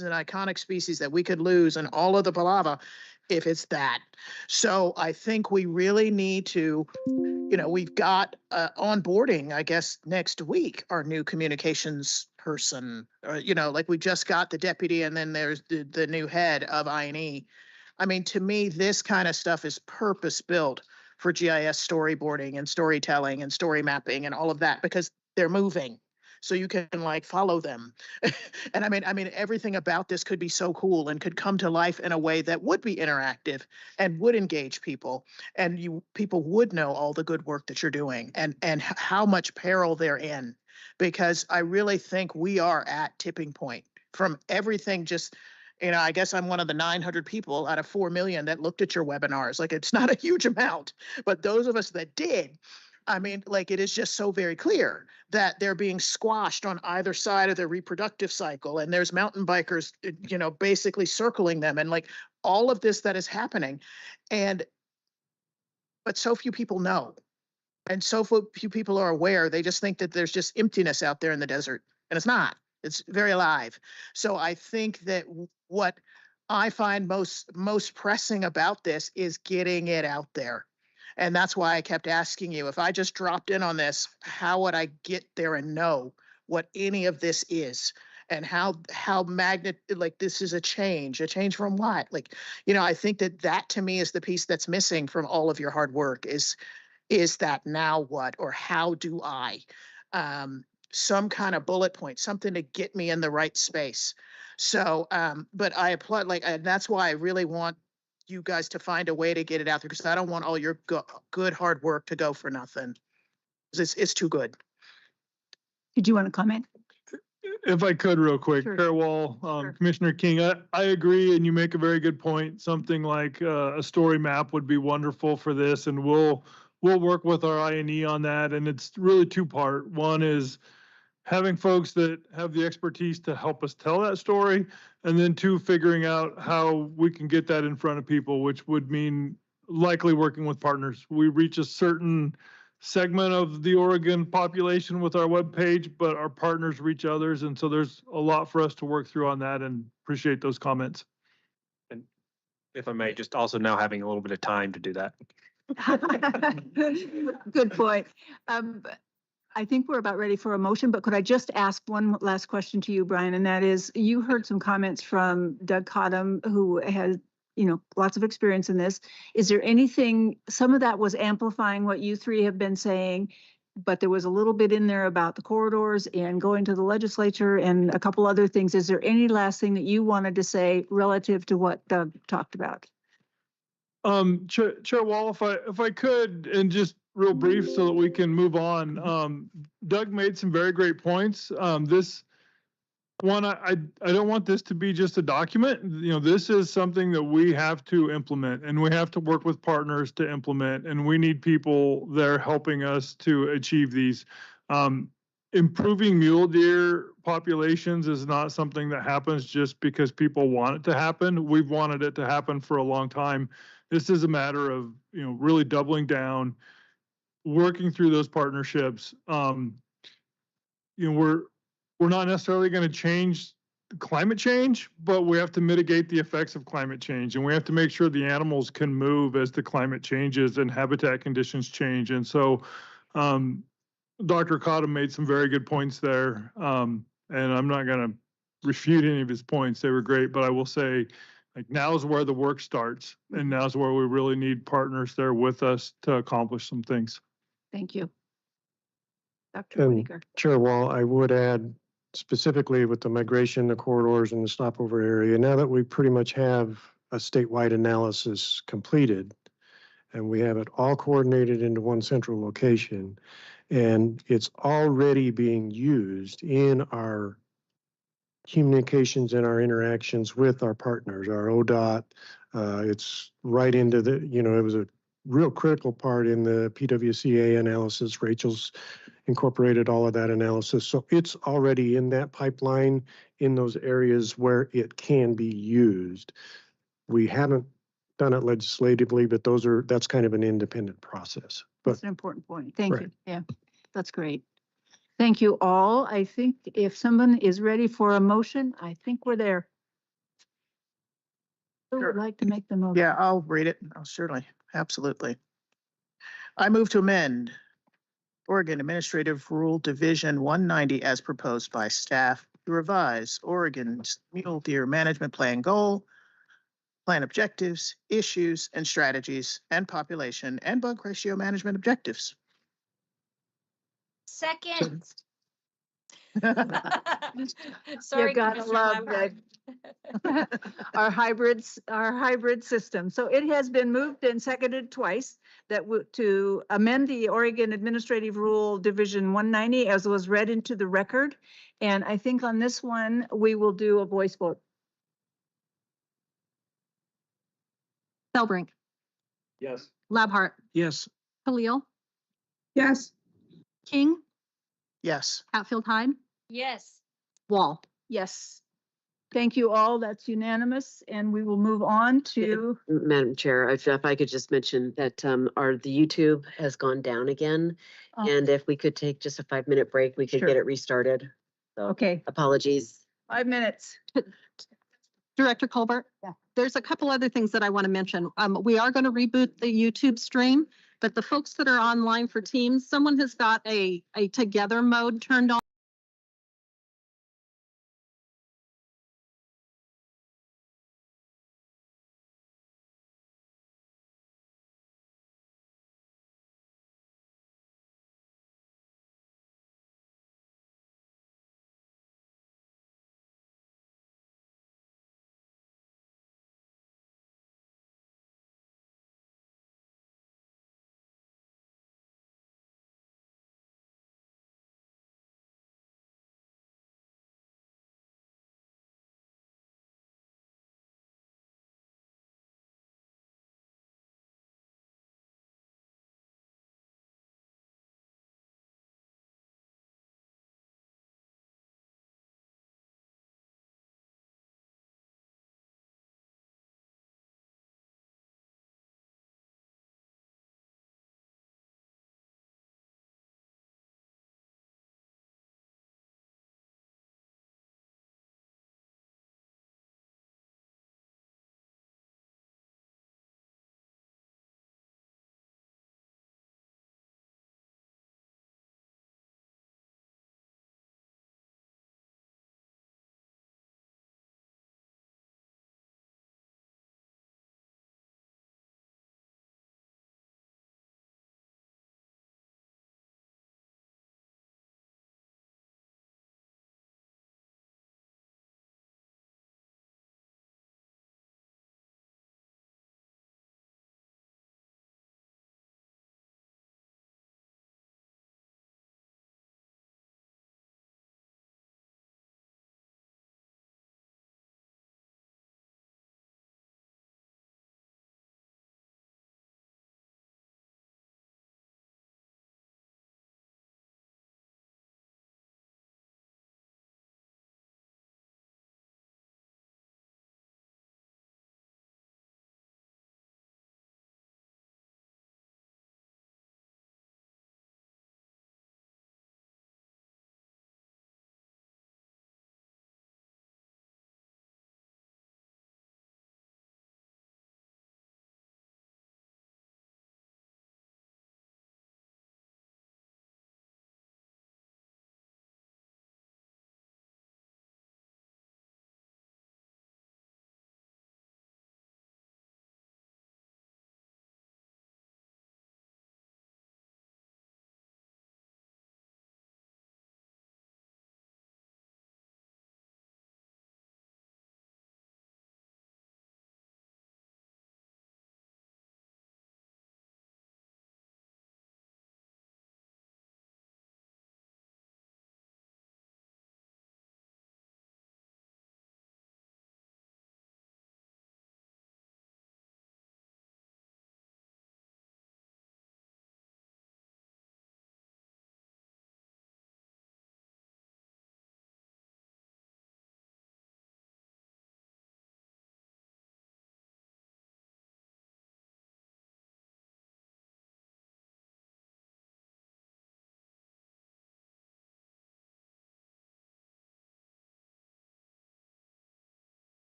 an iconic species that we could lose and all of the palaver if it's that. So I think we really need to, we've got onboarding, I guess, next week, our new communications person, like we just got the deputy and then there's the new head of I&E. I mean, to me, this kind of stuff is purpose built for GIS storyboarding and storytelling and story mapping and all of that because they're moving. So you can like follow them. And I mean, everything about this could be so cool and could come to life in a way that would be interactive and would engage people. And people would know all the good work that you're doing and how much peril they're in. Because I really think we are at tipping point from everything just, I guess I'm one of the 900 people out of 4 million that looked at your webinars. Like, it's not a huge amount, but those of us that did, I mean, like, it is just so very clear that they're being squashed on either side of their reproductive cycle. And there's mountain bikers, basically circling them and like all of this that is happening. But so few people know. And so few people are aware. They just think that there's just emptiness out there in the desert. And it's not. It's very alive. So I think that what I find most pressing about this is getting it out there. And that's why I kept asking you, if I just dropped in on this, how would I get there and know what any of this is? And how this is a change from what? Like, I think that to me is the piece that's missing from all of your hard work is that now what, or how do I, some kind of bullet point, something to get me in the right space. So, but I applaud, and that's why I really want you guys to find a way to get it out there, because I don't want all your good hard work to go for nothing. It's too good. Did you want to comment? If I could real quick, Sure. Chair Wall, Sure. Commissioner King, I agree, and you make a very good point. Something like a story map would be wonderful for this, and we'll work with our I&E on that. And it's really two-part. One is having folks that have the expertise to help us tell that story, and then two, figuring out how we can get that in front of people, which would mean likely working with partners. We reach a certain segment of the Oregon population with our webpage, but our partners reach others. And so there's a lot for us to work through on that, and appreciate those comments. And if I may, just also now having a little bit of time to do that. Good point. I think we're about ready for a motion, but could I just ask one last question to you, Brian? And that is, you heard some comments from Doug Cottom, who has, lots of experience in this. Is there anything, some of that was amplifying what you three have been saying, but there was a little bit in there about the corridors and going to the legislature and a couple other things. Is there any last thing that you wanted to say relative to what Doug talked about? Chair Wall, if I could, and just real brief so that we can move on. Doug made some very great points. This one, I don't want this to be just a document. This is something that we have to implement, and we have to work with partners to implement, and we need people there helping us to achieve these. Improving mule deer populations is not something that happens just because people want it to happen. We've wanted it to happen for a long time. This is a matter of, really doubling down, working through those partnerships. We're not necessarily going to change climate change, but we have to mitigate the effects of climate change, and we have to make sure the animals can move as the climate changes and habitat conditions change. And so Dr. Cottom made some very good points there, and I'm not going to refute any of his points. They were great, but I will say, now is where the work starts, and now is where we really need partners there with us to accomplish some things. Thank you. Dr. Whitaker. Chair Wall, I would add specifically with the migration, the corridors, and the stopover area, now that we pretty much have a statewide analysis completed, and we have it all coordinated into one central location, and it's already being used in our communications and our interactions with our partners, our ODOT. It's right into the, it was a real critical part in the PWCA analysis. Rachel's incorporated all of that analysis. So it's already in that pipeline in those areas where it can be used. We haven't done it legislatively, but that's kind of an independent process. But that's an important point. Thank you. Yeah, that's great. Thank you all. I think if someone is ready for a motion, I think we're there. Who would like to make the motion? Yeah, I'll read it. Oh, certainly, absolutely. I move to amend Oregon Administrative Rule Division 190 as proposed by staff to revise Oregon's mule deer management plan goal, plan objectives, issues and strategies, and population and bug ratio management objectives. Second. You Sorry, gotta Commissioner love Lamhart. our hybrid system. So it has been moved and seconded twice that to amend the Oregon Administrative Rule Division 190 as was read into the record. And I think on this one, we will do a voice vote. Selbrink, Yes. Labhart, Yes. Khalil, Yes. King, Yes. Hatfield Hyde, Yes. Wall. Yes. Thank you all. That's unanimous. And we will move on to, Madam Chair, if I could just mention that the YouTube has gone down again. Oh. And if we could take just a 5-minute break, we could Sure. get it restarted. So okay, apologies. 5 minutes. Director Colbert? Yeah. There's a couple other things that I want to mention. We are going to reboot the YouTube stream, but the folks that are online for Teams, someone has got a together mode turned on.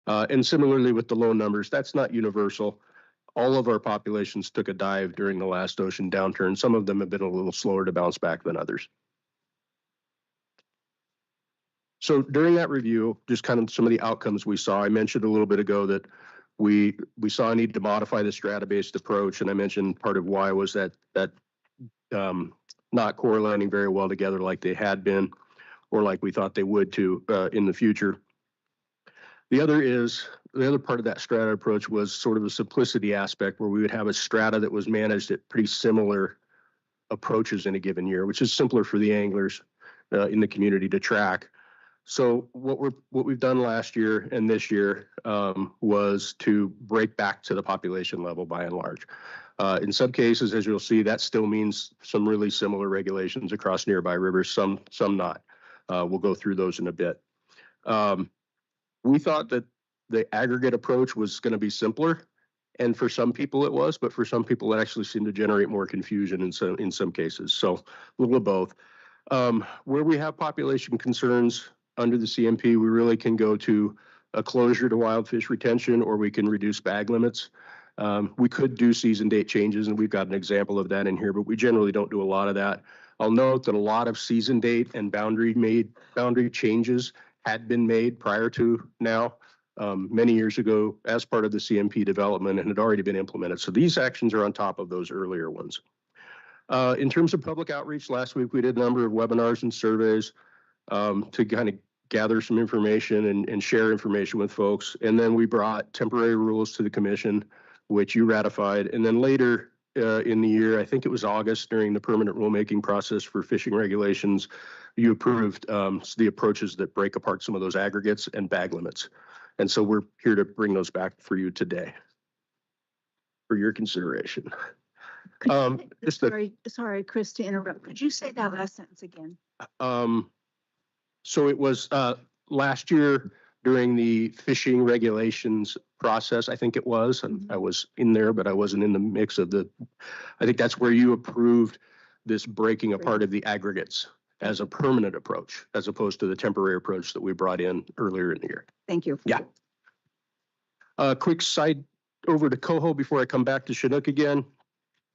And similarly with the low numbers, that's not universal. All of our populations took a dive during the last ocean downturn. Some of them have been a little slower to bounce back than others. So during that review, just kind of some of the outcomes we saw, I mentioned a little bit ago that we saw a need to modify the strata-based approach, and I mentioned part of why was that not correlating very well together like they had been, or like we thought they would in the future. The other part of that strata approach was sort of a simplicity aspect where we would have a strata that was managed at pretty similar approaches in a given year, which is simpler for the anglers in the community to track. So what we've done last year and this year was to break back to the population level by and large. In some cases, as you'll see, that still means some really similar regulations across nearby rivers, some not. We'll go through those in a bit. We thought that the aggregate approach was going to be simpler, and for some people it was, but for some people it actually seemed to generate more confusion in some cases. So a little of both. Where we have population concerns under the CMP, we really can go to a closure to wild fish retention, or we can reduce bag limits. We could do season date changes, and we've got an example of that in here, but we generally don't do a lot of that. I'll note that a lot of season date and boundary changes had been made prior to now, many years ago as part of the CMP development, and had already been implemented. So these actions are on top of those earlier ones. In terms of public outreach, last week we did a number of webinars and surveys to kind of gather some information and share information with folks. And then we brought temporary rules to the commission, which you ratified. And then later in the year, I think it was August, during the permanent rulemaking process for fishing regulations, you approved the approaches that break apart some of those aggregates and bag limits. And so we're here to bring those back for you today for your consideration. Sorry, Chris, to interrupt. Could you say that last sentence again? So it was last year during the fishing regulations process, I think it was, and I was in there, but I wasn't in the mix of I think that's where you approved this breaking apart of the aggregates as a permanent approach, as opposed to the temporary approach that we brought in earlier in the year. Thank you. Yeah. Quick side over to Coho before I come back to Chinook again.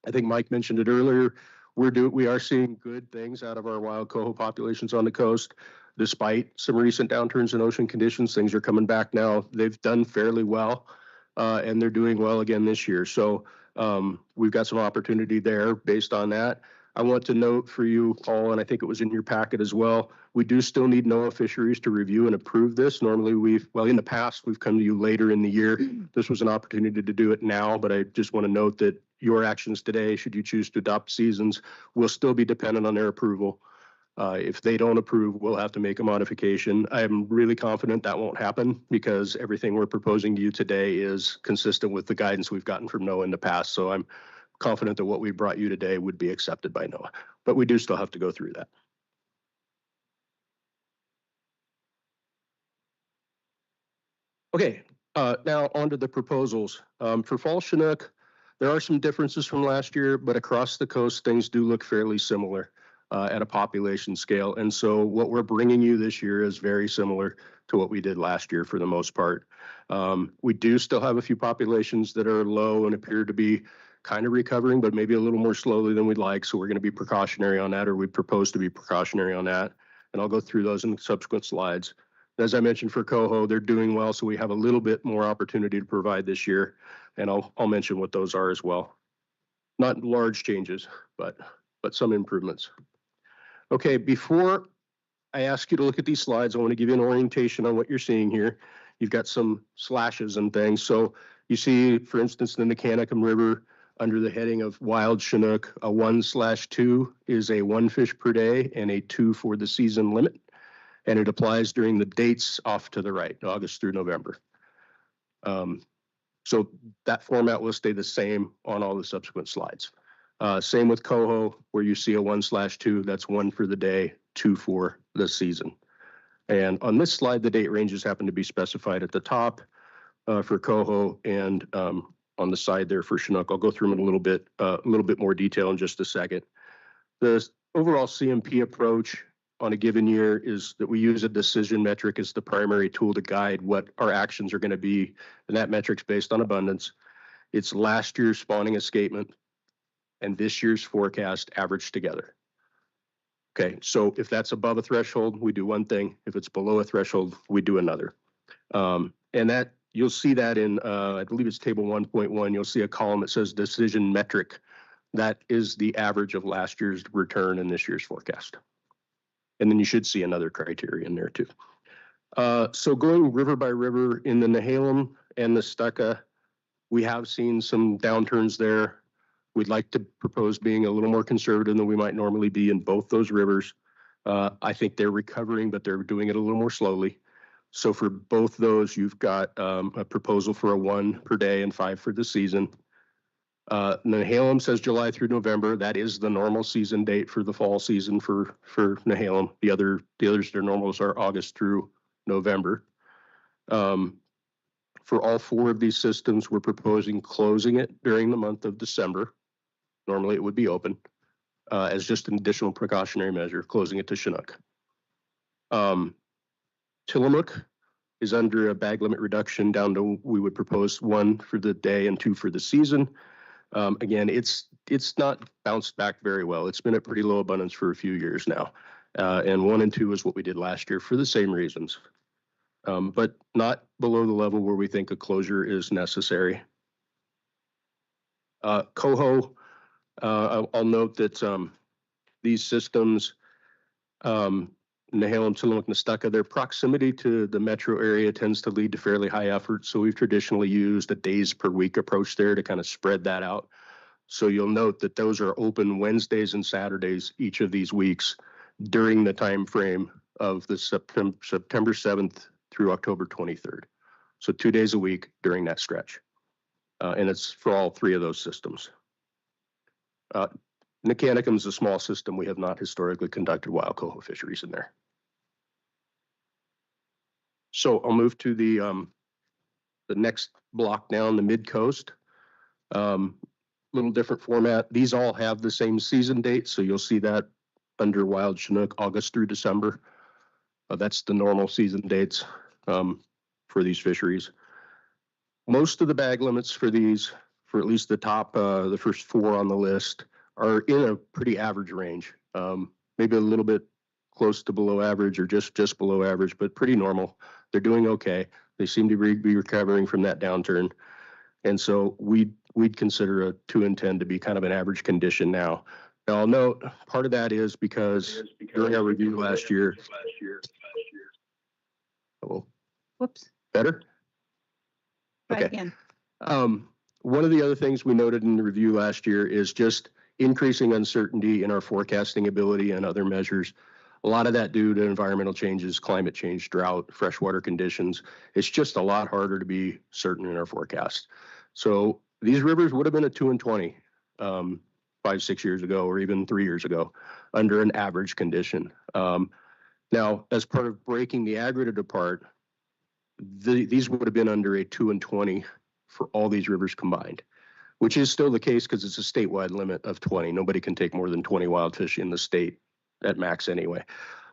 I think Mike mentioned it earlier. We are seeing good things out of our wild coho populations on the coast. Despite some recent downturns in ocean conditions, things are coming back now. They've done fairly well, and they're doing well again this year. So we've got some opportunity there based on that. I want to note for you all, and I think it was in your packet as well, we do still need NOAA Fisheries to review and approve this. Normally in the past, we've come to you later in the year. This was an opportunity to do it now, but I just want to note that your actions today, should you choose to adopt seasons, will still be dependent on their approval. If they don't approve, we'll have to make a modification. I am really confident that won't happen because everything we're proposing to you today is consistent with the guidance we've gotten from NOAA in the past. So I'm confident that what we brought you today would be accepted by NOAA, but we do still have to go through that. Okay, now on to the proposals. For fall Chinook, there are some differences from last year, but across the coast, things do look fairly similar at a population scale. And so what we're bringing you this year is very similar to what we did last year for the most part. We do still have a few populations that are low and appear to be kind of recovering, but maybe a little more slowly than we'd like. So we're going to be precautionary on that, or we propose to be precautionary on that. And I'll go through those in the subsequent slides. As I mentioned for coho, they're doing well, so we have a little bit more opportunity to provide this year, and I'll mention what those are as well. Not large changes, but some improvements. Okay, before I ask you to look at these slides, I want to give you an orientation on what you're seeing here. You've got some slashes and things. So you see, for instance, in the Nicanacum River, under the heading of wild Chinook, a 1/2 is a 1 fish per day and a 2 for the season limit. And it applies during the dates off to the right, August through November. So that format will stay the same on all the subsequent slides. Same with coho, where you see a 1/2, that's 1 for the day, 2 for the season. And on this slide, the date ranges happen to be specified at the top for coho and on the side there for Chinook. I'll go through them in a little bit more detail in just a second. The overall CMP approach on a given year is that we use a decision metric as the primary tool to guide what our actions are going to be. And that metric's based on abundance. It's last year's spawning escapement and this year's forecast averaged together. Okay, so if that's above a threshold, we do one thing. If it's below a threshold, we do another. And that you'll see that in, I believe it's table 1.1, you'll see a column that says decision metric. That is the average of last year's return and this year's forecast. And then you should see another criteria in there too. So going river by river in the Nehalem and the Stucca, we have seen some downturns there. We'd like to propose being a little more conservative than we might normally be in both those rivers. I think they're recovering, but they're doing it a little more slowly. So for both those, you've got a proposal for a 1 per day and 5 for the season. Nehalem says July through November. That is the normal season date for the fall season for Nehalem. The others, their normals are August through November. For all 4 of these systems, we're proposing closing it during the month of December. Normally it would be open as just an additional precautionary measure, closing it to Chinook. Tillamook is under a bag limit reduction down to, we would propose 1 for the day and 2 for the season. Again, it's not bounced back very well. It's been at pretty low abundance for a few years now. And 1 and 2 is what we did last year for the same reasons. But not below the level where we think a closure is necessary. Coho, I'll note that these systems, Nehalem, Tillamook, Nestucca, their proximity to the metro area tends to lead to fairly high effort. So we've traditionally used a days per week approach there to kind of spread that out. So you'll note that those are open Wednesdays and Saturdays each of these weeks during the time frame of the September 7th through October 23rd. So 2 days a week during that stretch. And it's for all 3 of those systems. Nicanicum is a small system. We have not historically conducted wild coho fisheries in there. So I'll move to the next block down, the mid-coast. Little different format. These all have the same season date, so you'll see that under wild Chinook, August through December. That's the normal season dates for these fisheries. Most of the bag limits for these, for at least the top, the first 4 on the list, are in a pretty average range, maybe a little bit close to below average or just below average, but pretty normal. They're doing okay. They seem to be recovering from that downturn. And so we'd consider a 2 and 10 to be kind of an average condition now. Now I'll note part of that is because during our review last year. Oh, Whoops. better? Try Okay. again. One of the other things we noted in the review last year is just increasing uncertainty in our forecasting ability and other measures. A lot of that due to environmental changes, climate change, drought, freshwater conditions. It's just a lot harder to be certain in our forecast. So these rivers would have been a 2 and 20 5, 6 years ago, or even 3 years ago, under an average condition. Now, as part of breaking the aggregate apart, these would have been under a 2 and 20 for all these rivers combined, which is still the case because it's a statewide limit of 20. Nobody can take more than 20 wild fish in the state at max anyway.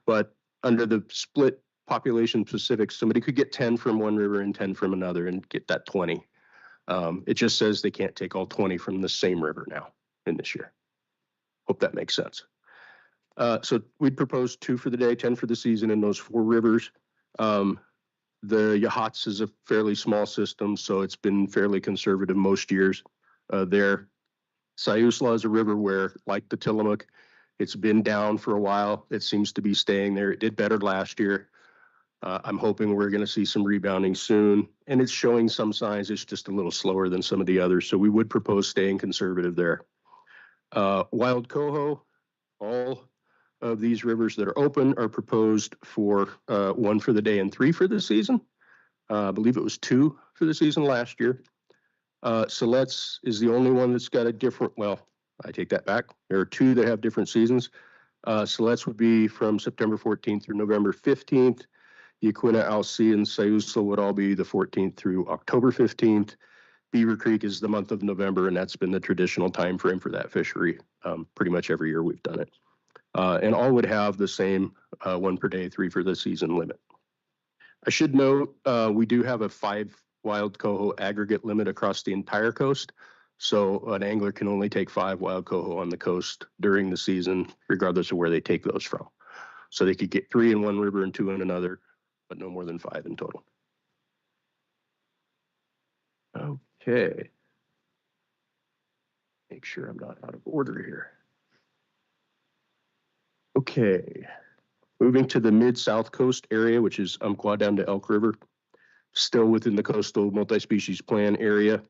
But under the split population specifics, somebody could get 10 from one river and 10 from another and get that 20. It just says they can't take all 20 from the same river now in this year. Hope that makes sense. So we'd propose 2 for the day, 10 for the season in those 4 rivers. The Yahats is a fairly small system, so it's been fairly conservative most years there. Siuslaw is a river where, like the Tillamook, it's been down for a while. It seems to be staying there. It did better last year. I'm hoping we're going to see some rebounding soon, and it's showing some signs. It's just a little slower than some of the others, so we would propose staying conservative there. Wild coho, all of these rivers that are open are proposed for 1 for the day and 3 for the season. I believe it was 2 for the season last year. Siletz is the only one that's got a different, well, I take that back. There are 2 that have different seasons. Siletz would be from September 14th through November 15th. Yaquina, Alsea, and Siuslaw would all be the 14th through October 15th. Beaver Creek is the month of November, and that's been the traditional time frame for that fishery. Pretty much every year we've done it. And all would have the same 1 per day, 3 for the season limit. I should note, we do have a 5 wild coho aggregate limit across the entire coast. So an angler can only take 5 wild coho on the coast during the season, regardless of where they take those from. So they could get 3 in one river and 2 in another, but no more than 5 in total. Okay. Make sure I'm not out of order here. Okay. Moving to the mid-south coast area, which is Umpqua down to Elk River, still within the coastal multi-species plan area.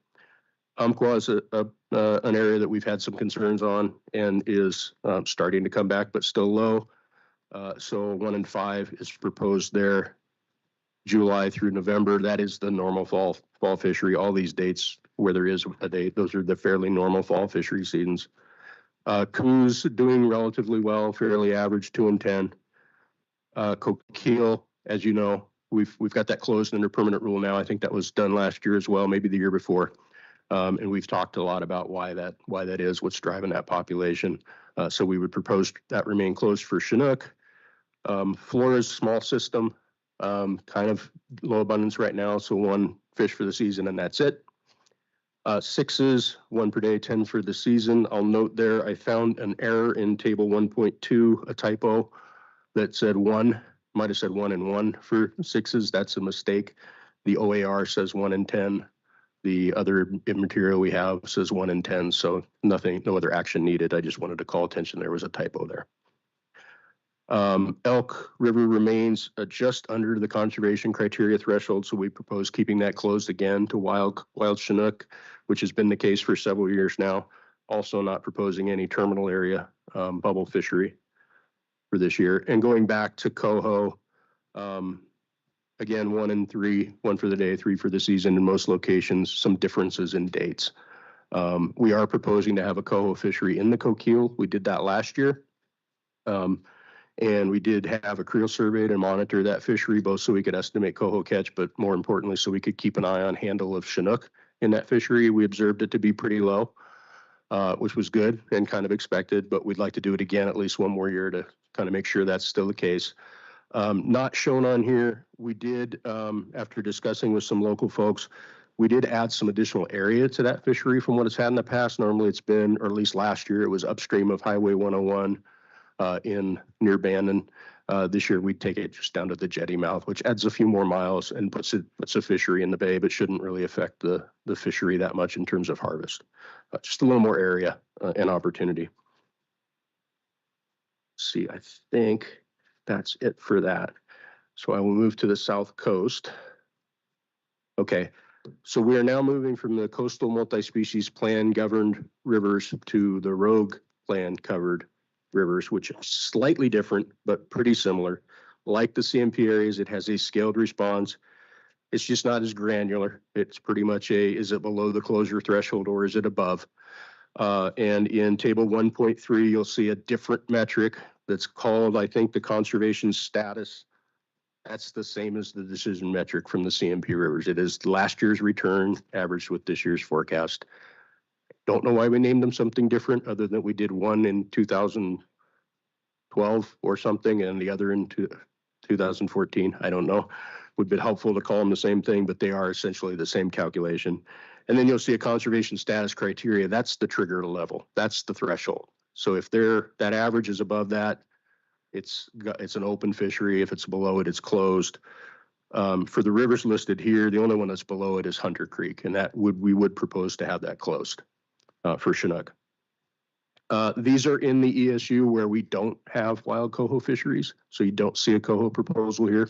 Umpqua is an area that we've had some concerns on and is starting to come back, but still low. So 1 in 5 is proposed there, July through November. That is the normal fall fishery. All these dates where there is a date, those are the fairly normal fall fishery seasons. Coos doing relatively well, fairly average, 2 in 10. Coquille, as you know, we've got that closed under permanent rule now. I think that was done last year as well, maybe the year before. And we've talked a lot about why that is, what's driving that population. So we would propose that remain closed for Chinook. Flora's small system, kind of low abundance right now, so 1 fish for the season and that's it. 6s, 1 per day, 10 for the season. I'll note there, I found an error in table 1.2, a typo that said 1, might have said 1 in 1 for 6s. That's a mistake. The OAR says 1 in 10. The other material we have says 1 in 10, so no other action needed. I just wanted to call attention there was a typo there. Elk River remains just under the conservation criteria threshold, so we propose keeping that closed again to wild Chinook, which has been the case for several years now. Also not proposing any terminal area bubble fishery for this year. And going back to coho, again, 1 in 3, 1 for the day, 3 for the season in most locations, some differences in dates. We are proposing to have a coho fishery in the Coquille. We did that last year. And we did have a creel survey to monitor that fishery, both so we could estimate coho catch, but more importantly, so we could keep an eye on handle of Chinook in that fishery. We observed it to be pretty low, which was good and kind of expected, but we'd like to do it again at least 1 more year to kind of make sure that's still the case. Not shown on here, we did, after discussing with some local folks, we did add some additional area to that fishery from what it's had in the past. Normally it's been, or at least last year, it was upstream of Highway 101 in near Bandon. This year we'd take it just down to the jetty mouth, which adds a few more miles and puts a fishery in the bay, but shouldn't really affect the fishery that much in terms of harvest. Just a little more area and opportunity. Let's see, I think that's it for that. So I will move to the south coast. Okay, so we are now moving from the coastal multi-species plan governed rivers to the rogue plan covered rivers, which is slightly different, but pretty similar. Like the CMP areas, it has a scaled response. It's just not as granular. It's pretty much is it below the closure threshold or is it above? And in table 1.3, you'll see a different metric that's called, I think, the conservation status. That's the same as the decision metric from the CMP rivers. It is last year's return averaged with this year's forecast. Don't know why we named them something different other than we did one in 2012 or something and the other in 2014. I don't know. Would be helpful to call them the same thing, but they are essentially the same calculation. And then you'll see a conservation status criteria. That's the trigger level. That's the threshold. So if that average is above that, it's an open fishery. If it's below it, it's closed. For the rivers listed here, the only one that's below it is Hunter Creek, and we would propose to have that closed for Chinook. These are in the ESU where we don't have wild coho fisheries, so you don't see a coho proposal here.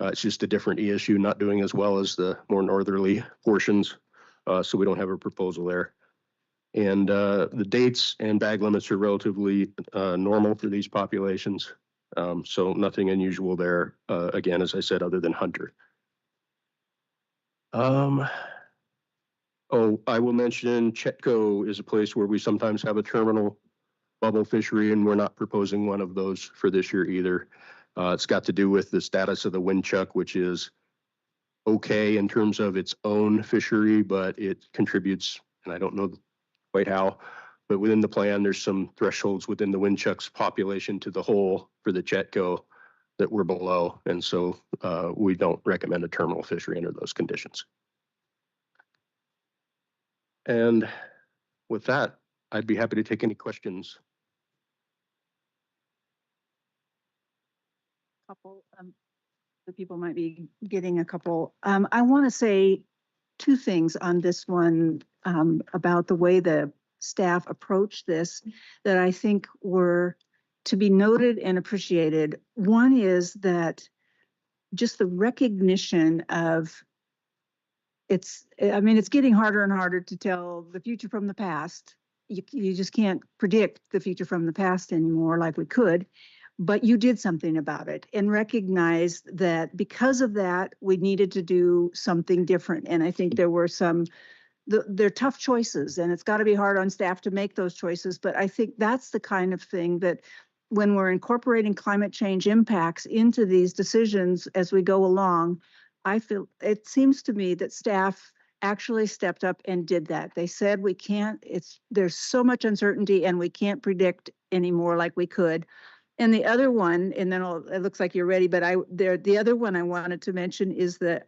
It's just a different ESU, not doing as well as the more northerly portions, so we don't have a proposal there. And the dates and bag limits are relatively normal for these populations, so nothing unusual there, again, as I said, other than Hunter. Oh, I will mention Chetco is a place where we sometimes have a terminal bubble fishery, and we're not proposing one of those for this year either. It's got to do with the status of the Windchuck, which is okay in terms of its own fishery, but it contributes, and I don't know quite how, But within the plan, there's some thresholds within the Winchucks population to the whole for the Chetco that we're below. And so we don't recommend a terminal fishery under those conditions. And with that, I'd be happy to take any questions. Couple, the people might be getting a couple. I want to say two things on this one about the way the staff approached this that I think were to be noted and appreciated. One is that just the recognition of it's getting harder and harder to tell the future from the past. You just can't predict the future from the past anymore like we could, but you did something about it and recognized that because of that, we needed to do something different. And I think there were they're tough choices, and it's got to be hard on staff to make those choices. But I think that's the kind of thing that when we're incorporating climate change impacts into these decisions as we go along, I feel it seems to me that staff actually stepped up and did that. They said we can't, there's so much uncertainty and we can't predict anymore like we could. And the other one, and then it looks like you're ready, but the other one I wanted to mention is that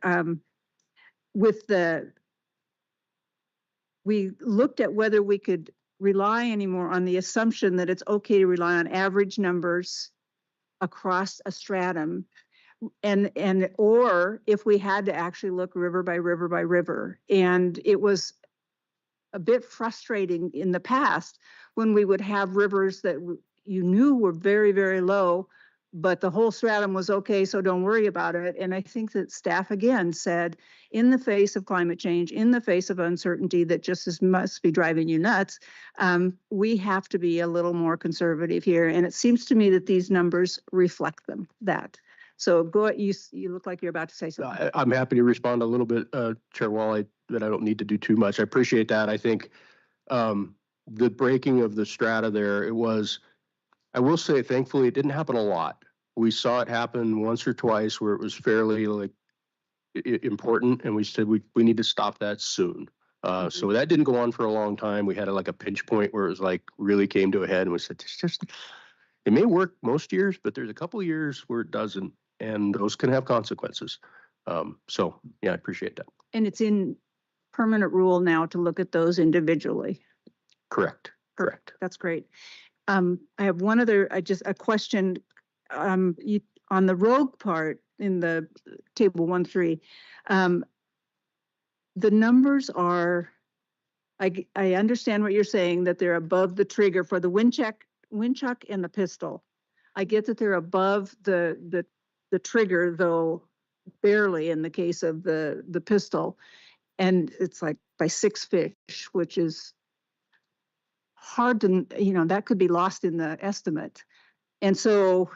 we looked at whether we could rely anymore on the assumption that it's okay to rely on average numbers across a stratum, or if we had to actually look river by river by river. And it was a bit frustrating in the past when we would have rivers that you knew were very, very low, but the whole stratum was okay, so don't worry about it. And I think that staff again said, in the face of climate change, in the face of uncertainty that just must be driving you nuts, we have to be a little more conservative here. And it seems to me that these numbers reflect that. So go ahead, you look like you're about to say something. I'm happy to respond a little bit, Chair Wall, but I don't need to do too much. I appreciate that. I think the breaking of the strata there, I will say, thankfully, it didn't happen a lot. We saw it happen once or twice where it was fairly important, and we said we need to stop that soon. So that didn't go on for a long time. We had a pinch point where it was really came to a head, and we said, it may work most years, but there's a couple of years where it doesn't, and those can have consequences. So yeah, I appreciate that. And it's in permanent rule now to look at those individually. Correct. That's great. I have one other, a question on the rogue part in the table 1.3. The numbers are, I understand what you're saying, that they're above the trigger for the Winchuck and the pistol. I get that they're above the trigger, though barely in the case of the pistol. And it's by 6 fish, which is hard to, that could be lost in the estimate. And so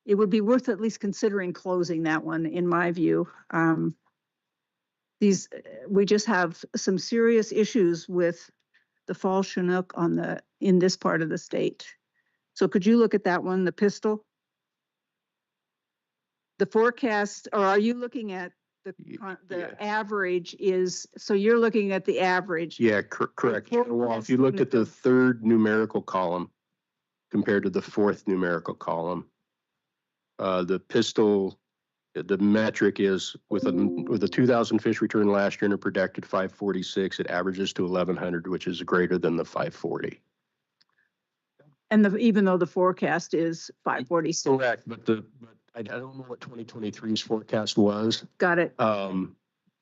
it would be worth at least considering closing that one, in my view. We just have some serious issues with the fall Chinook in this part of the state. So could you look at that one, the pistol? The forecast, or are you looking at the average is, so you're looking at the average? Yeah, correct. Well, if you looked at the third numerical column compared to the fourth numerical column, the pistol, the metric is with a 2,000 fish return last year and a projected 546, it averages to 1,100, which is greater than the 540. And even though the forecast is 546. Correct, but I don't know what 2023's forecast was. Got it.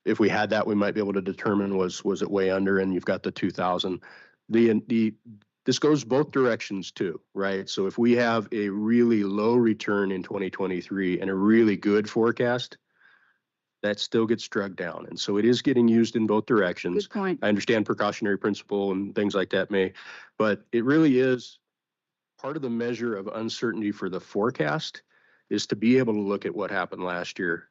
If we had that, we might be able to determine was it way under, and you've got the 2,000. This goes both directions too, right? So if we have a really low return in 2023 and a really good forecast, that still gets dragged down. And so it is getting used in both directions. Good point. I understand precautionary principle and things like that but it really is part of the measure of uncertainty for the forecast is to be able to look at what happened last year,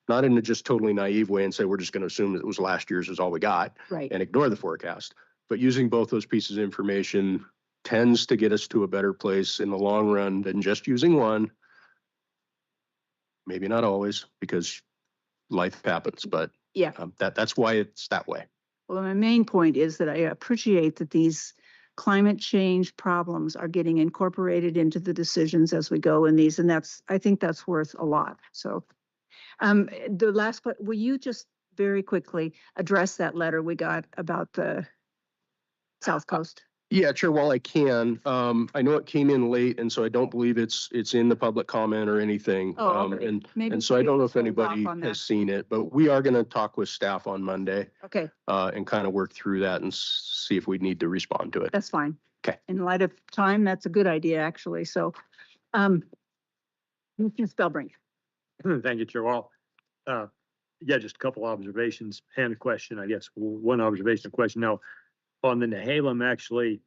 not in a just totally naive way and say, we're just going to assume that it was last year's is all we got, right, and ignore the forecast. But using both those pieces of information tends to get us to a better place in the long run than just using one. Maybe not always, because life happens, but yeah, that's why it's that way. Well, my main point is that I appreciate that these climate change problems are getting incorporated into the decisions as we go in these, and I think that's worth a lot. So, the last, but will you just very quickly address that letter we got about the South Coast? Yeah, Chair, while I can, I know it came in late, and so I don't believe it's in the public comment or anything. Oh, okay. Maybe And so I we don't know if hold off anybody on that. has seen it, but we are going to talk with staff on Monday Okay, and kind of work through that and see if we need to respond to it. that's fine. Okay. In light of time, that's a good idea, actually. So, Commissioner Spellbrink. Thank you, Chair Wall. Yeah, just a couple observations and a question, I guess. One observation, a question. Now, on the Nehalem, actually,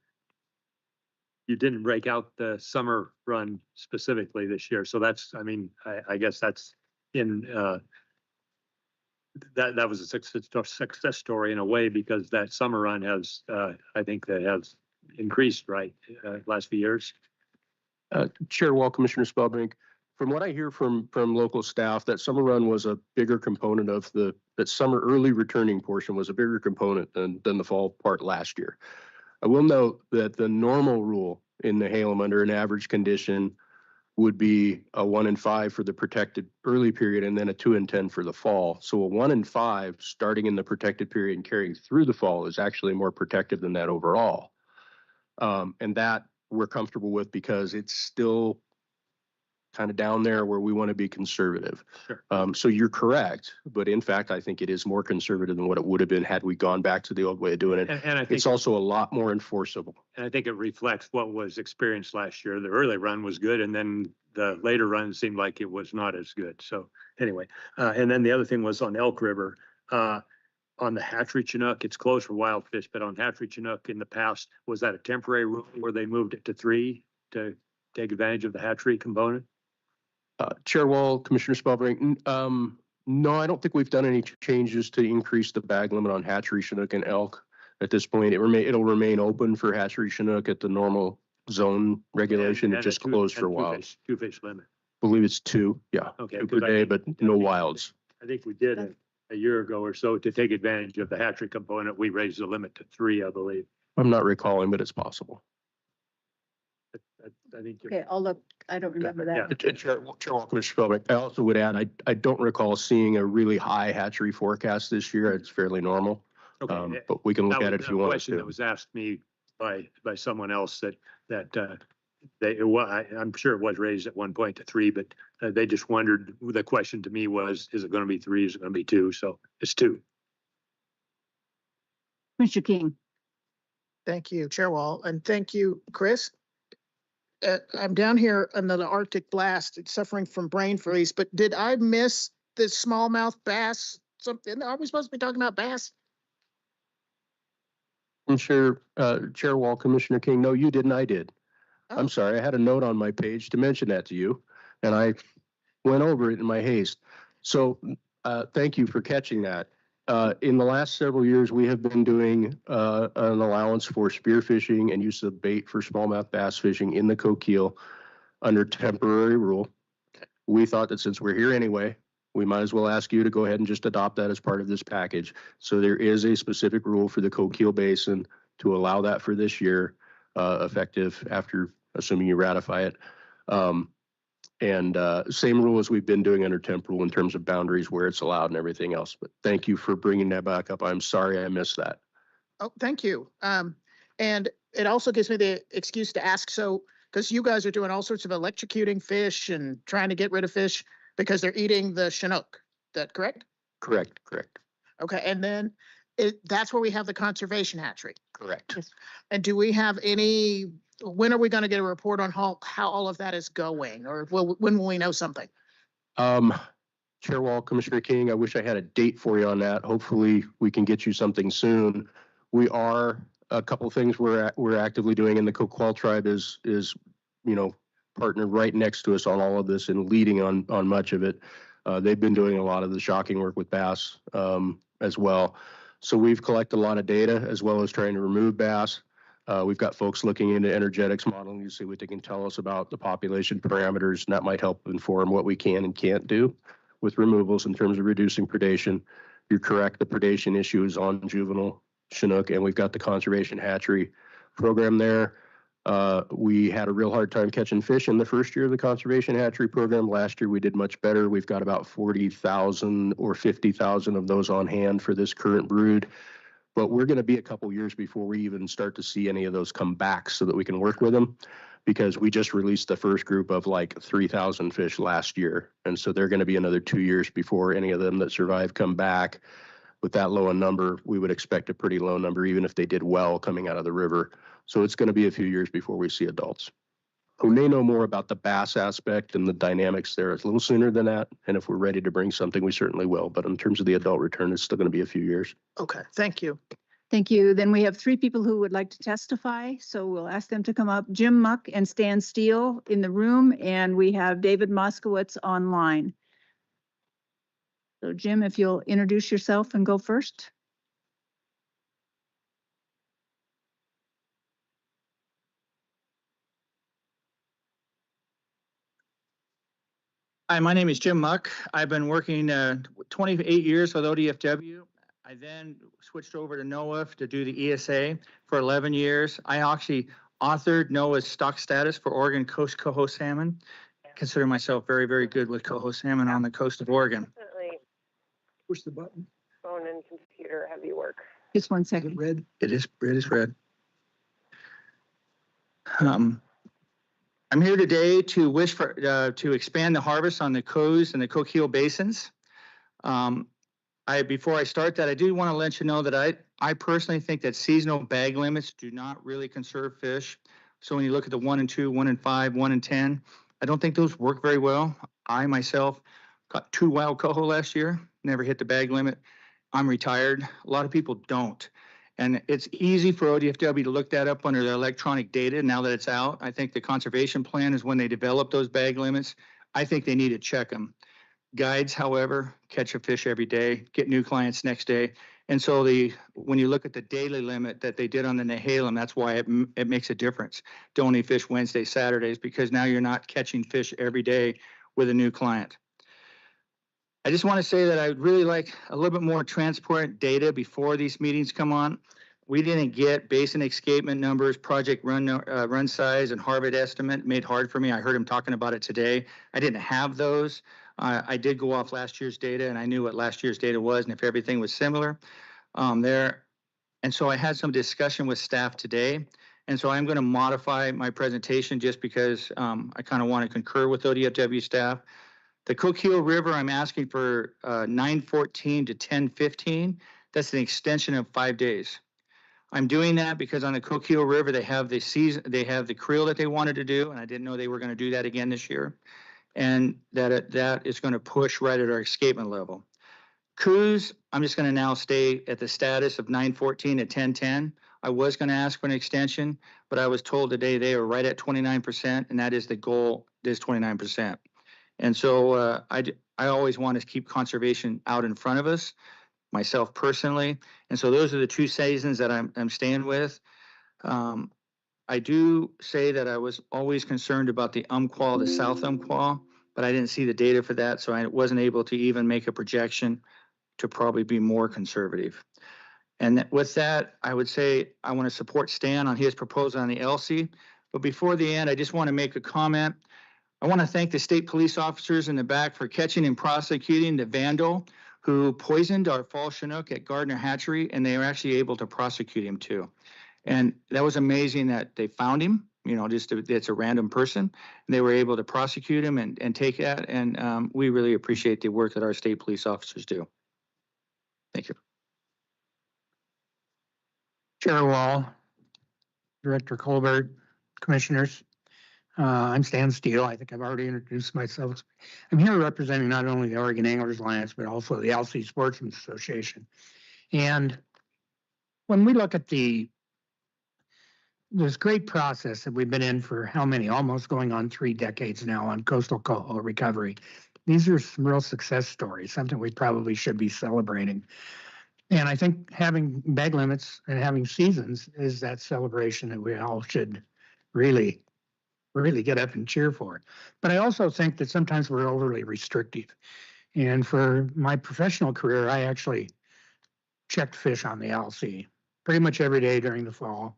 you didn't break out the summer run specifically this year. So that's, I mean, I guess that's in, that was a success story in a way, because that summer run has, I think that has increased, right, last few years. Chair Wall, Commissioner Spellbrink, from what I hear from local staff, that summer run was a bigger component of that summer early returning portion was a bigger component than the fall part last year. I will note that the normal rule in Nehalem under an average condition would be a 1 in 5 for the protected early period and then a 2 in 10 for the fall. So a 1 in 5 starting in the protected period and carrying through the fall is actually more protective than that overall. And that we're comfortable with because it's still kind of down there where we want to be conservative. Sure. So you're correct, but in fact, I think it is more conservative than what it would have been had we gone back to the old way of doing it. And I think It's also a lot more enforceable. And I think it reflects what was experienced last year. The early run was good, and then the later run seemed like it was not as good. So anyway, and then the other thing was on Elk River, on the hatchery Chinook, it's closed for wild fish, but on hatchery Chinook in the past, was that a temporary rule where they moved it to 3 to take advantage of the hatchery component? Chair Wall, Commissioner Spellbrink, no, I don't think we've done any changes to increase the bag limit on hatchery Chinook and elk at this point. It'll remain open for hatchery Chinook at the normal zone regulation. It And just a two- closed for and wild. two fish limit. I believe it's 2, yeah, Okay. 2 per because I day, think- but no wilds. I think we did a year ago or so to take advantage of the hatchery component. We raised the limit to 3, I believe. I'm not recalling, but it's possible. I think. you're- Okay, I'll look. I don't remember Yeah. that. Chair Wall, Commissioner Spellbrink, I also would add, I don't recall seeing a really high hatchery forecast this year. It's fairly normal. Okay. But we can look That at it was if you a want us question that to. was asked me by someone else that I'm sure it was raised at one point to 3, but they just wondered, the question to me was, is it going to be 3? Is it going to be 2? So it's 2. Commissioner King. Thank you, Chair Wall, and thank you, Chris. I'm down here under the Arctic blast, suffering from brain freeze, but did I miss the smallmouth bass? Something, are we supposed to be talking about bass? I'm sure, Chair Wall, Commissioner King, no, you didn't, I did. Oh. I'm sorry, I had a note on my page to mention that to you, and I went over it in my haste. So, thank you for catching that. In the last several years, we have been doing an allowance for spearfishing and use of bait for smallmouth bass fishing in the Coquille under temporary rule. We thought that since we're here anyway, we might as well ask you to go ahead and just adopt that as part of this package. So there is a specific rule for the Coquille Basin to allow that for this year, effective after, assuming you ratify it. And same rule as we've been doing under temp rule in terms of boundaries where it's allowed and everything else. But thank you for bringing that back up. I'm sorry I missed that. Oh, thank you. And it also gives me the excuse to ask, so, because you guys are doing all sorts of electrocuting fish and trying to get rid of fish because they're eating the Chinook, that correct? Correct. Okay, and then that's where we have the conservation hatchery. Correct. And do we have any, when are we going to get a report on how all of that is going? Or when will we know something? Chair Wall, Commissioner King, I wish I had a date for you on that. Hopefully we can get you something soon. We are, a couple of things we're actively doing, and the Coquille tribe is, partnered right next to us on all of this and leading on much of it. They've been doing a lot of the shocking work with bass as well. So we've collected a lot of data as well as trying to remove bass. We've got folks looking into energetics modeling to see what they can tell us about the population parameters, and that might help inform what we can and can't do with removals in terms of reducing predation. You're correct, the predation issue is on juvenile Chinook, and we've got the conservation hatchery program there. We had a real hard time catching fish in the first year of the conservation hatchery program. Last year, we did much better. We've got about 40,000 or 50,000 of those on hand for this current brood. But we're going to be a couple years before we even start to see any of those come back so that we can work with them, because we just released the first group of like 3,000 fish last year. And so they're going to be another 2 years before any of them that survive come back. With that low a number, we would expect a pretty low number, even if they did well coming out of the river. So it's going to be a few years before we see adults. We may know more about the bass aspect and the dynamics there a little sooner than that. And if we're ready to bring something, we certainly will. But in terms of the adult return, it's still going to be a few years. Okay, thank you. Thank you. Then we have 3 people who would like to testify, so we'll ask them to come up. Jim Muck and Stan Steele in the room, and we have David Moskowitz online. So Jim, if you'll introduce yourself and go first. Hi, my name is Jim Muck. I've been working 28 years with ODFW. I then switched over to NOAA to do the ESA for 11 years. I actually authored NOAA's stock status for Oregon Coast coho salmon. I consider myself very, very good with coho salmon on the coast of Oregon. Push the button. Phone and computer heavy work. Just 1 second. Red. It is red. I'm here today to wish for to expand the harvest on the Coos and the Coquille basins. Before I start that, I do want to let you know that I personally think that seasonal bag limits do not really conserve fish. So when you look at the 1 and 2, 1 and 5, 1 and 10, I don't think those work very well. I myself got 2 wild coho last year, never hit the bag limit. I'm retired. A lot of people don't. And it's easy for ODFW to look that up under the electronic data now that it's out. I think the conservation plan is when they develop those bag limits. I think they need to check them. Guides, however, catch a fish every day, get new clients next day. And so when you look at the daily limit that they did on the Nehalem, that's why it makes a difference. Don't only fish Wednesdays, Saturdays, because now you're not catching fish every day with a new client. I just want to say that I would really like a little bit more transparent data before these meetings come on. We didn't get basin escapement numbers, project run size, and harvest estimate. Made hard for me. I heard him talking about it today. I didn't have those. I did go off last year's data, and I knew what last year's data was and if everything was similar there. And so I had some discussion with staff today. And so I'm going to modify my presentation just because I kind of want to concur with ODFW staff. The Coquille River, I'm asking for 9/14 to 10/15. That's an extension of 5 days. I'm doing that because on the Coquille River, they have the creel that they wanted to do, and I didn't know they were going to do that again this year. And that is going to push right at our escapement level. Coos, I'm just going to now stay at the status of 9/14 to 10/10. I was going to ask for an extension, but I was told today they are right at 29%, and that is the goal, is 29%. And so I always want to keep conservation out in front of us, myself personally. And so those are the 2 seasons that I'm staying with. I do say that I was always concerned about the Umpqua, the South Umpqua, but I didn't see the data for that, so I wasn't able to even make a projection to probably be more conservative. And with that, I would say I want to support Stan on his proposal on the ELSI. But before the end, I just want to make a comment. I want to thank the state police officers in the back for catching and prosecuting the vandal who poisoned our fall Chinook at Gardner Hatchery, and they were actually able to prosecute him too. And that was amazing that they found him, it's a random person, and they were able to prosecute him and take that. And we really appreciate the work that our state police officers do. Thank you. Chair Wall, Director Colbert, Commissioners. I'm Stan Steele. I think I've already introduced myself. I'm here representing not only the Oregon Anglers Alliance, but also the LC Sportsmen Association. And when we look at this great process that we've been in for how many, almost going on 3 decades now on coastal coho recovery, these are some real success stories, something we probably should be celebrating. And I think having bag limits and having seasons is that celebration that we all should really get up and cheer for. But I also think that sometimes we're overly restrictive. And for my professional career, I actually checked fish on the LC. pretty much every day during the fall.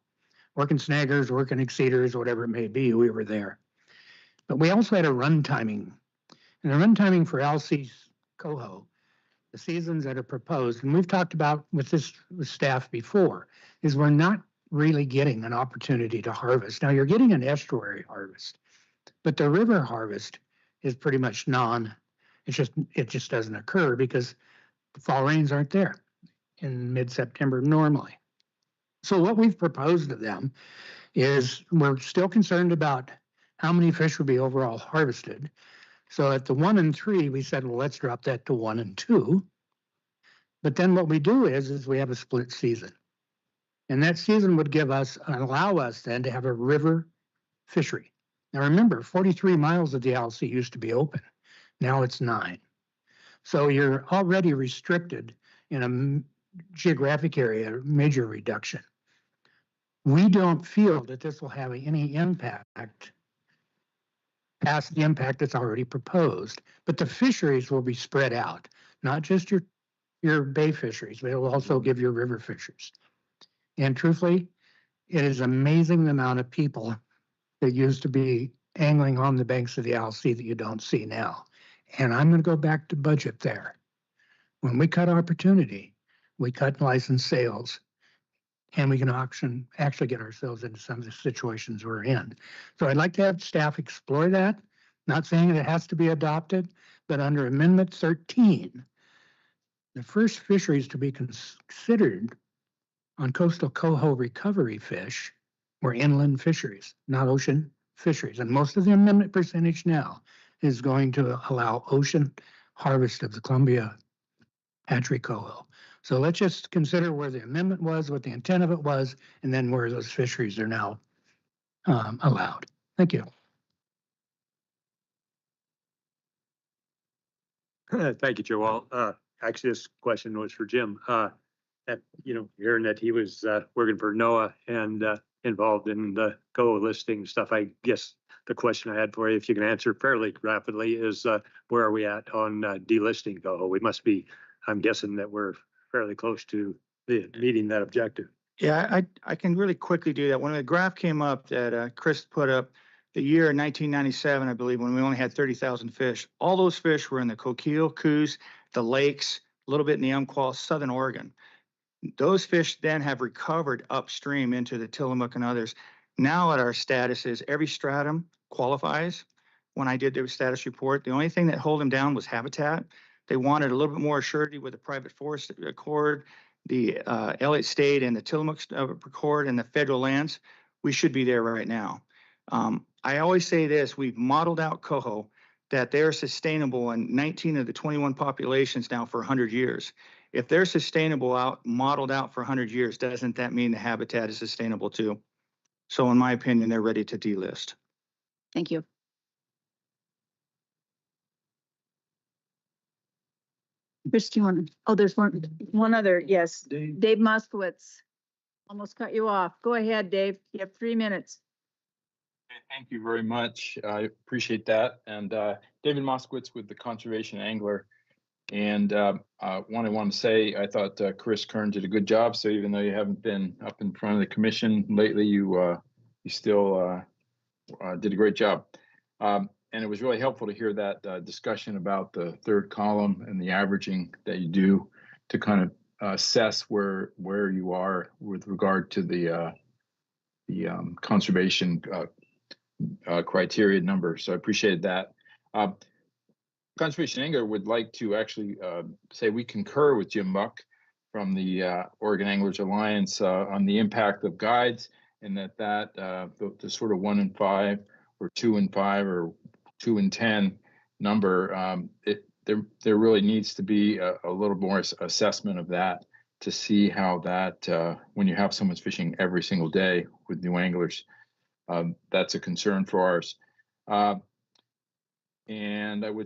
Working snaggers, working exceeders, whatever it may be, we were there. But we also had a run timing. And the run timing for LC's coho, the seasons that are proposed, and we've talked about with staff before, is we're not really getting an opportunity to harvest. Now you're getting an estuary harvest, but the river harvest is pretty much it just doesn't occur because the fall rains aren't there in mid-September normally. So what we've proposed to them is we're still concerned about how many fish would be overall harvested. So at the 1 and 3, we said, well, let's drop that to 1 and 2. But then what we do is we have a split season. And that season would allow us then to have a river fishery. Now remember, 43 miles of the LC used to be open. Now it's 9. So you're already restricted in a geographic area, major reduction. We don't feel that this will have any impact past the impact that's already proposed, but the fisheries will be spread out, not just your bay fisheries, but it will also give your river fisheries. And truthfully, it is amazing the amount of people that used to be angling on the banks of the LC that you don't see now. And I'm going to go back to budget there. When we cut opportunity, we cut license sales, and we can actually get ourselves into some of the situations we're in. So I'd like to have staff explore that. Not saying it has to be adopted, but under Amendment 13, the first fisheries to be considered on coastal coho recovery fish were inland fisheries, not ocean fisheries. And most of the amendment percentage now is going to allow ocean harvest of the Columbia hatchery coho. So let's just consider where the amendment was, what the intent of it was, and then where those fisheries are now allowed. Thank you. Thank you, Joel. Actually, this question was for Jim. Hearing that he was working for NOAA and involved in the coho listing stuff, I guess the question I had for you, if you can answer fairly rapidly, is where are we at on delisting coho? We must be, I'm guessing that we're fairly close to meeting that objective. Yeah, I can really quickly do that. When the graph came up that Chris put up, the year 1997, I believe, when we only had 30,000 fish, all those fish were in the Coquille, Coos, the lakes, a little bit in the Umpqua, Southern Oregon. Those fish then have recovered upstream into the Tillamook and others. Now at our status is every stratum qualifies. When I did their status report, the only thing that held them down was habitat. They wanted a little bit more surety with the private forest accord, the Elliott State and the Tillamook Accord and the federal lands. We should be there right now. I always say this, we've modeled out coho that they're sustainable in 19 of the 21 populations now for 100 years. If they're sustainable modeled out for 100 years, doesn't that mean the habitat is sustainable too? So in my opinion, they're ready to delist. Thank you. Chris, do you want to, oh, there's one other, yes. Dave Moskowitz. Almost cut you off. Go ahead, Dave. You have 3 minutes. Thank you very much. I appreciate that. And David Moskowitz with the Conservation Angler. And one I want to say, I thought Chris Kern did a good job. So even though you haven't been up in front of the commission lately, you still did a great job. And it was really helpful to hear that discussion about the third column and the averaging that you do to kind of assess where you are with regard to the conservation criteria number. So I appreciated that. Conservation Angler would like to actually say we concur with Jim Muck from the Oregon Anglers Alliance on the impact of guides, and that the sort of 1 in 5 or 2 in 5 or 2 in 10 number, there really needs to be a little more assessment of that to see how that when you have someone fishing every single day with new anglers, that's a concern for ours. And I would